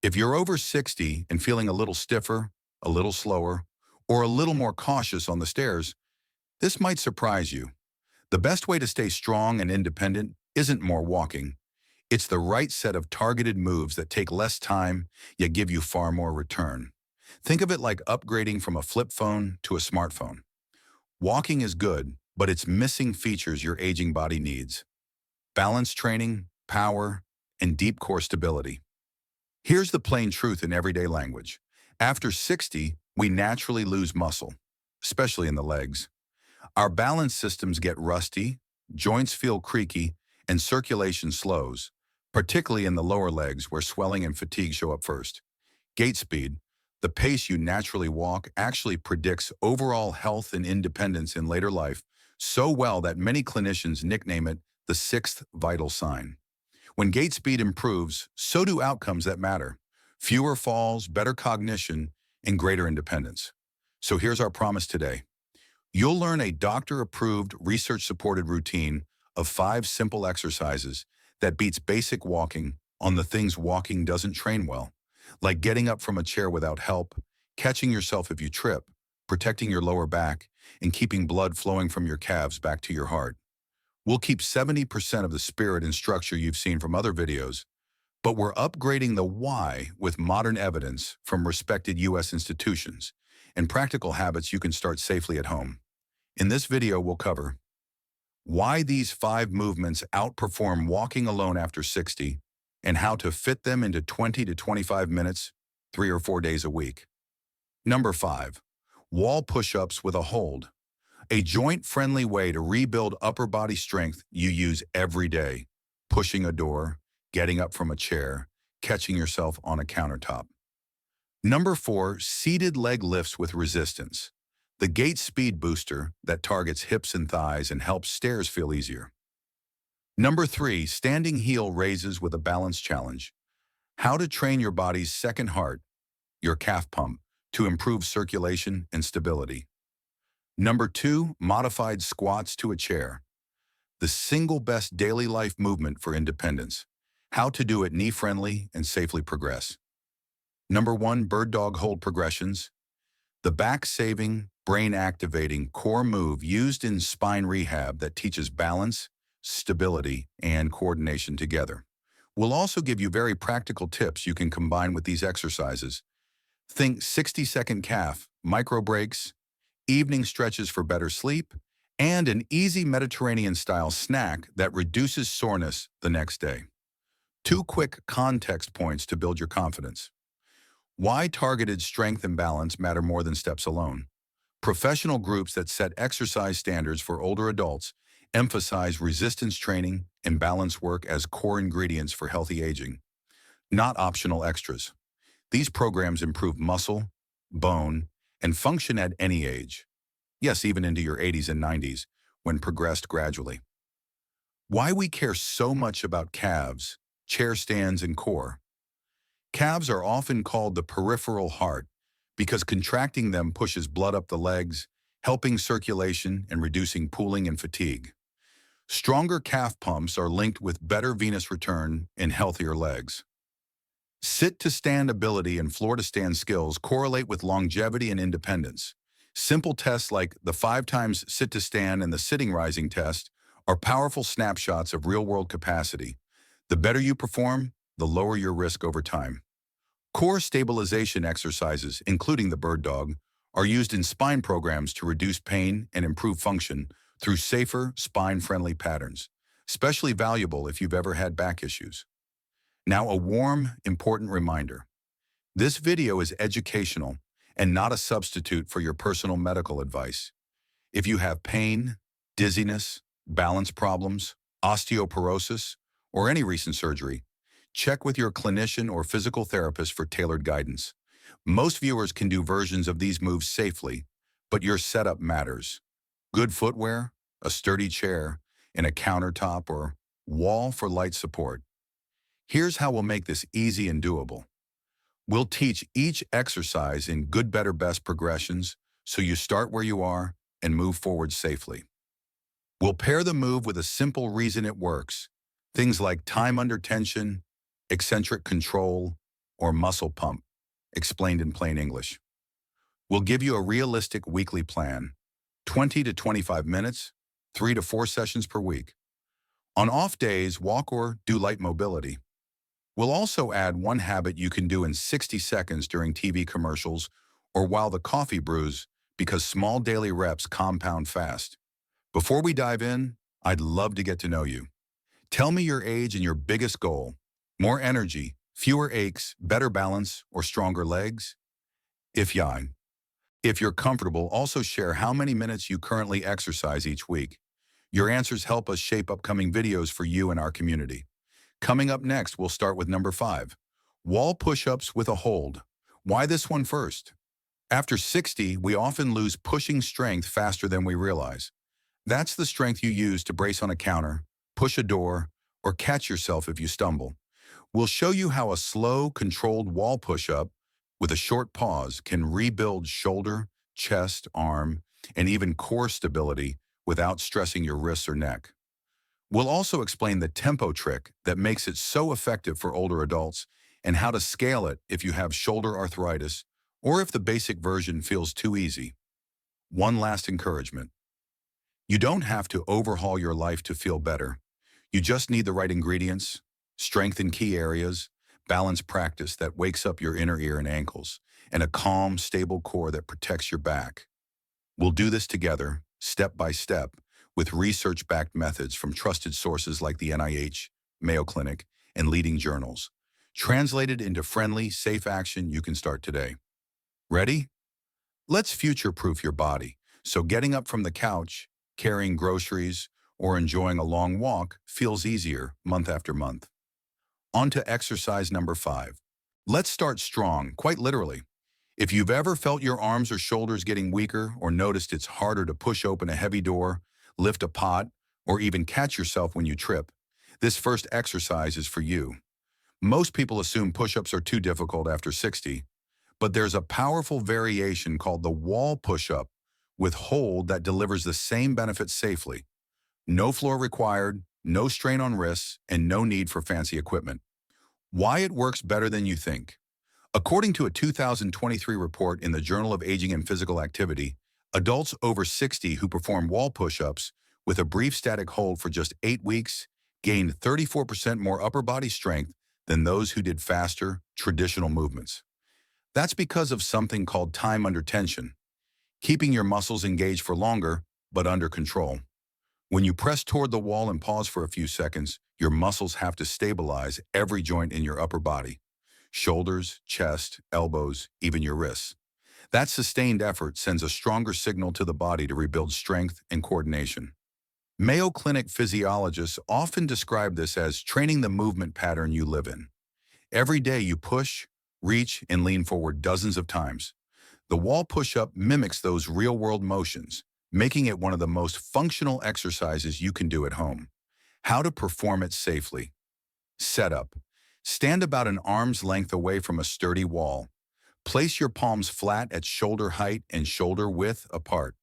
If you're over 60 and feeling a little stiffer, a little slower, or a little more cautious on the stairs, this might surprise you. The best way to stay strong and independent isn't more walking. It's the right set of targeted moves that take less time, yet give you far more return. Think of it like upgrading from a flip phone to a smartphone. Walking is good, but it's missing features your aging body needs: balance training, power, and deep core stability. Here's the plain truth in everyday language. After 60, we naturally lose muscle, especially in the legs. Our balance systems get rusty, joints feel creaky, and circulation slows, particularly in the lower legs where swelling and fatigue show up first. Gait speed, the pace you naturally walk, actually predicts overall health and independence in later life so well that many clinicians nickname it the sixth vital sign. When gait speed improves, so do outcomes that matter: fewer falls, better cognition, and greater independence. So here's our promise today. You'll learn a doctor-approved, research-supported routine of 5 simple exercises that beats basic walking on the things walking doesn't train well, like getting up from a chair without help, catching yourself if you trip, protecting your lower back, and keeping blood flowing from your calves back to your heart. We'll keep 70% of the spirit and structure you've seen from other videos, but we're upgrading the why with modern evidence from respected US institutions and practical habits you can start safely at home. In this video, we'll cover why these 5 movements outperform walking alone after 60 and how to fit them into 20 to 25 minutes, 3 or 4 days a week. Number 5, wall push-ups with a hold. A joint-friendly way to rebuild upper body strength you use every day: pushing a door, getting up from a chair, catching yourself on a countertop. Number 4, seated leg lifts with resistance. The gait speed booster that targets hips and thighs and helps stairs feel easier. Number 3, standing heel raises with a balance challenge. How to train your body's second heart, your calf pump, to improve circulation and stability. Number 2, modified squats to a chair. The single best daily life movement for independence. How to do it knee-friendly and safely progress. Number 1, bird dog hold progressions. The back-saving, brain-activating core move used in spine rehab that teaches balance, stability, and coordination together. We'll also give you very practical tips you can combine with these exercises. Think 60-second calf, micro breaks, evening stretches for better sleep, and an easy Mediterranean-style snack that reduces soreness the next day. 2 quick context points to build your confidence. Why targeted strength and balance matter more than steps alone. Professional groups that set exercise standards for older adults emphasize resistance training and balance work as core ingredients for healthy aging, not optional extras. These programs improve muscle, bone, and function at any age. Yes, even into your 80s and 90s, when progressed gradually. Why we care so much about calves, chair stands, and core. Calves are often called the peripheral heart because contracting them pushes blood up the legs, helping circulation and reducing pooling and fatigue. Stronger calf pumps are linked with better venous return and healthier legs. Sit-to-stand ability and floor-to-stand skills correlate with longevity and independence. Simple tests like the 5 times sit-to-stand and the sitting-rising test are powerful snapshots of real-world capacity. The better you perform, the lower your risk over time. Core stabilization exercises, including the bird dog, are used in spine programs to reduce pain and improve function through safer, spine-friendly patterns, especially valuable if you've ever had back issues. Now, a warm, important reminder. This video is educational and not a substitute for your personal medical advice. If you have pain, dizziness, balance problems, osteoporosis, or any recent surgery, check with your clinician or physical therapist for tailored guidance. Most viewers can do versions of these moves safely, but your setup matters. Good footwear, a sturdy chair, and a countertop or wall for light support. Here's how we'll make this easy and doable. We'll teach each exercise in good, better, best progressions so you start where you are and move forward safely. We'll pair the move with a simple reason it works. Things like time under tension, eccentric control, or muscle pump, explained in plain English. We'll give you a realistic weekly plan, 20 to 25 minutes, 3 to 4 sessions per week. On off days, walk or do light mobility. We'll also add one habit you can do in 60 seconds during TV commercials or while the coffee brews, because small daily reps compound fast. Before we dive in, I'd love to get to know you. Tell me your age and your biggest goal. More energy, fewer aches, better balance, or stronger legs? If yeah. If you're comfortable, also share how many minutes you currently exercise each week. Your answers help us shape upcoming videos for you and our community. Coming up next, we'll start with number 5. Wall push-ups with a hold. Why this one first? After 60, we often lose pushing strength faster than we realize. That's the strength you use to brace on a counter, push a door, or catch yourself if you stumble. We'll show you how a slow, controlled wall push-up with a short pause can rebuild shoulder, chest, arm, and even core stability without stressing your wrists or neck. We'll also explain the tempo trick that makes it so effective for older adults and how to scale it if you have shoulder arthritis or if the basic version feels too easy. One last encouragement. You don't have to overhaul your life to feel better. You just need the right ingredients, strength in key areas, balanced practice that wakes up your inner ear and ankles, and a calm, stable core that protects your back. We'll do this together, step by step, with research-backed methods from trusted sources like the NIH, Mayo Clinic, and leading journals, translated into friendly, safe action you can start today. Ready? Let's future-proof your body, so getting up from the couch, carrying groceries, or enjoying a long walk feels easier month after month. On to exercise number 5. Let's start strong, quite literally. If you've ever felt your arms or shoulders getting weaker or noticed it's harder to push open a heavy door, lift a pot, or even catch yourself when you trip, this first exercise is for you. Most people assume push-ups are too difficult after 60, but there's a powerful variation called the wall push-up with hold that delivers the same benefits safely. No floor required, no strain on wrists, and no need for fancy equipment. Why it works better than you think. According to a 2023 report in the Journal of Aging and Physical Activity, adults over 60 who perform wall push-ups with a brief static hold for just 8 weeks gained 34% more upper body strength than those who did faster, traditional movements. That's because of something called time under tension, keeping your muscles engaged for longer, but under control. When you press toward the wall and pause for a few seconds, your muscles have to stabilize every joint in your upper body. Shoulders, chest, elbows, even your wrists. That sustained effort sends a stronger signal to the body to rebuild strength and coordination. Mayo Clinic physiologists often describe this as training the movement pattern you live in. Every day you push, reach, and lean forward dozens of times. The wall push-up mimics those real-world motions, making it one of the most functional exercises you can do at home. How to perform it safely. Setup. Stand about an arm's length away from a sturdy wall. Place your palms flat at shoulder height and shoulder width apart.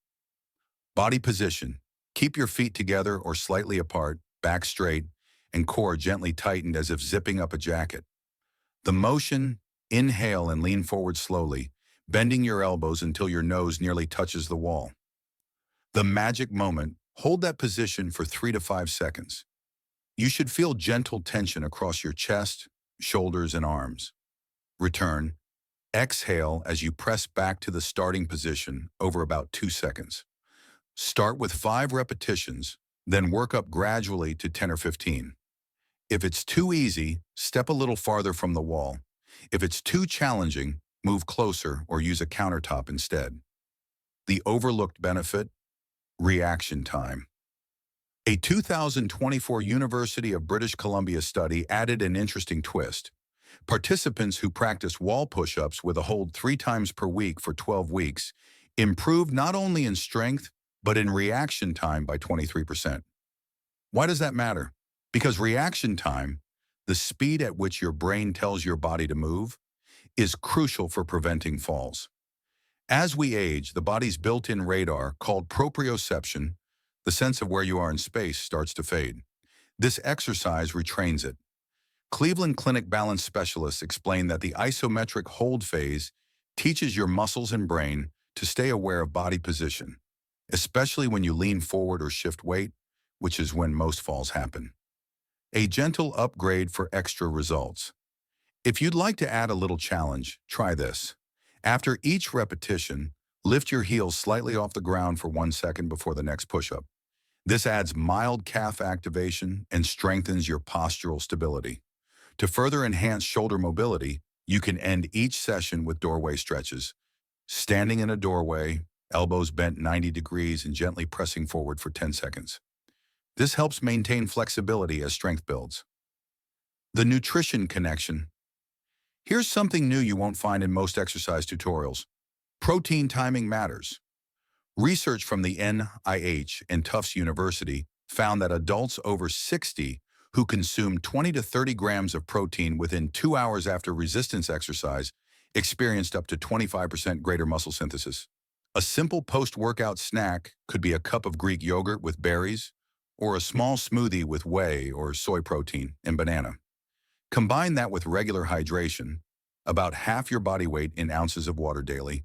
Body position. Keep your feet together or slightly apart, back straight, and core gently tightened as if zipping up a jacket. The motion, inhale and lean forward slowly, bending your elbows until your nose nearly touches the wall. The magic moment, hold that position for 3 to 5 seconds. You should feel gentle tension across your chest, shoulders, and arms. Return. Exhale as you press back to the starting position over about 2 seconds. Start with 5 repetitions, then work up gradually to 10 or 15. If it's too easy, step a little farther from the wall. If it's too challenging, move closer or use a countertop instead. The overlooked benefit? Reaction time. A 2024 University of British Columbia study added an interesting twist. Participants who practiced wall push-ups with a hold 3 times per week for 12 weeks improved not only in strength, but in reaction time by 23%. Why does that matter? Because reaction time, the speed at which your brain tells your body to move, is crucial for preventing falls. As we age, the body's built-in radar, called proprioception, the sense of where you are in space, starts to fade. This exercise retrains it. Cleveland Clinic balance specialists explain that the isometric hold phase teaches your muscles and brain to stay aware of body position, especially when you lean forward or shift weight, which is when most falls happen. A gentle upgrade for extra results. If you'd like to add a little challenge, try this. After each repetition, lift your heels slightly off the ground for 1 second before the next push-up. This adds mild calf activation and strengthens your postural stability. To further enhance shoulder mobility, you can end each session with doorway stretches. Standing in a doorway, elbows bent 90 degrees and gently pressing forward for 10 seconds. This helps maintain flexibility as strength builds. The nutrition connection. Here's something new you won't find in most exercise tutorials. Protein timing matters. Research from the NIH and Tufts University found that adults over 60 who consumed 20 to 30 grams of protein within 2 hours after resistance exercise experienced up to 25% greater muscle synthesis. A simple post-workout snack could be a cup of Greek yogurt with berries or a small smoothie with whey or soy protein and banana. Combine that with regular hydration, about half your body weight in ounces of water daily,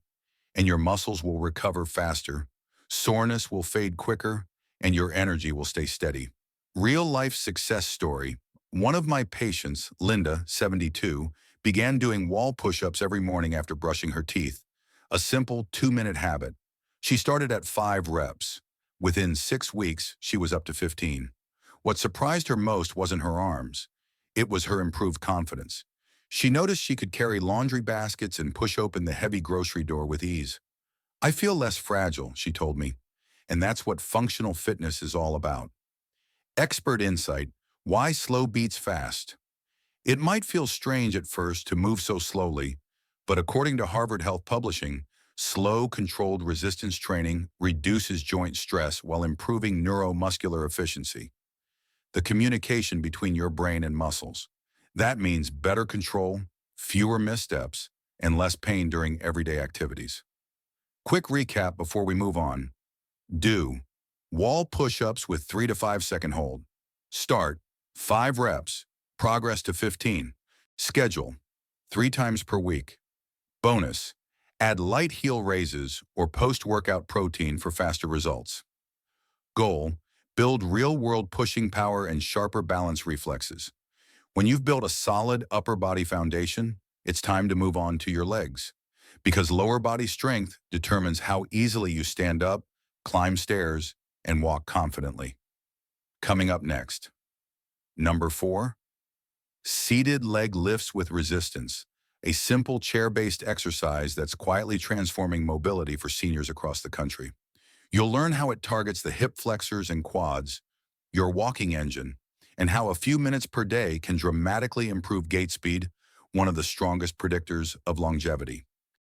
and your muscles will recover faster, soreness will fade quicker, and your energy will stay steady. Real-life success story. One of my patients, Linda, 72, began doing wall push-ups every morning after brushing her teeth, a simple 2-minute habit. She started at 5 reps. Within 6 weeks, she was up to 15. What surprised her most wasn't her arms. It was her improved confidence. She noticed she could carry laundry baskets and push open the heavy grocery door with ease. "I feel less fragile," she told me, and that's what functional fitness is all about. Expert insight. Why slow beats fast? It might feel strange at first to move so slowly, but according to Harvard Health Publishing, slow, controlled resistance training reduces joint stress while improving neuromuscular efficiency. The communication between your brain and muscles. That means better control, fewer missteps, and less pain during everyday activities. Quick recap before we move on. Do wall push-ups with 3 to 5 second hold. Start 5 reps, progress to 15. Schedule 3 times per week. Bonus, add light heel raises or post-workout protein for faster results. Goal, build real-world pushing power and sharper balance reflexes. When you've built a solid upper body foundation, it's time to move on to your legs, because lower body strength determines how easily you stand up, climb stairs, and walk confidently. Coming up next. Number 4, seated leg lifts with resistance, a simple chair-based exercise that's quietly transforming mobility for seniors across the country. You'll learn how it targets the hip flexors and quads, your walking engine, and how a few minutes per day can dramatically improve gait speed, one of the strongest predictors of longevity.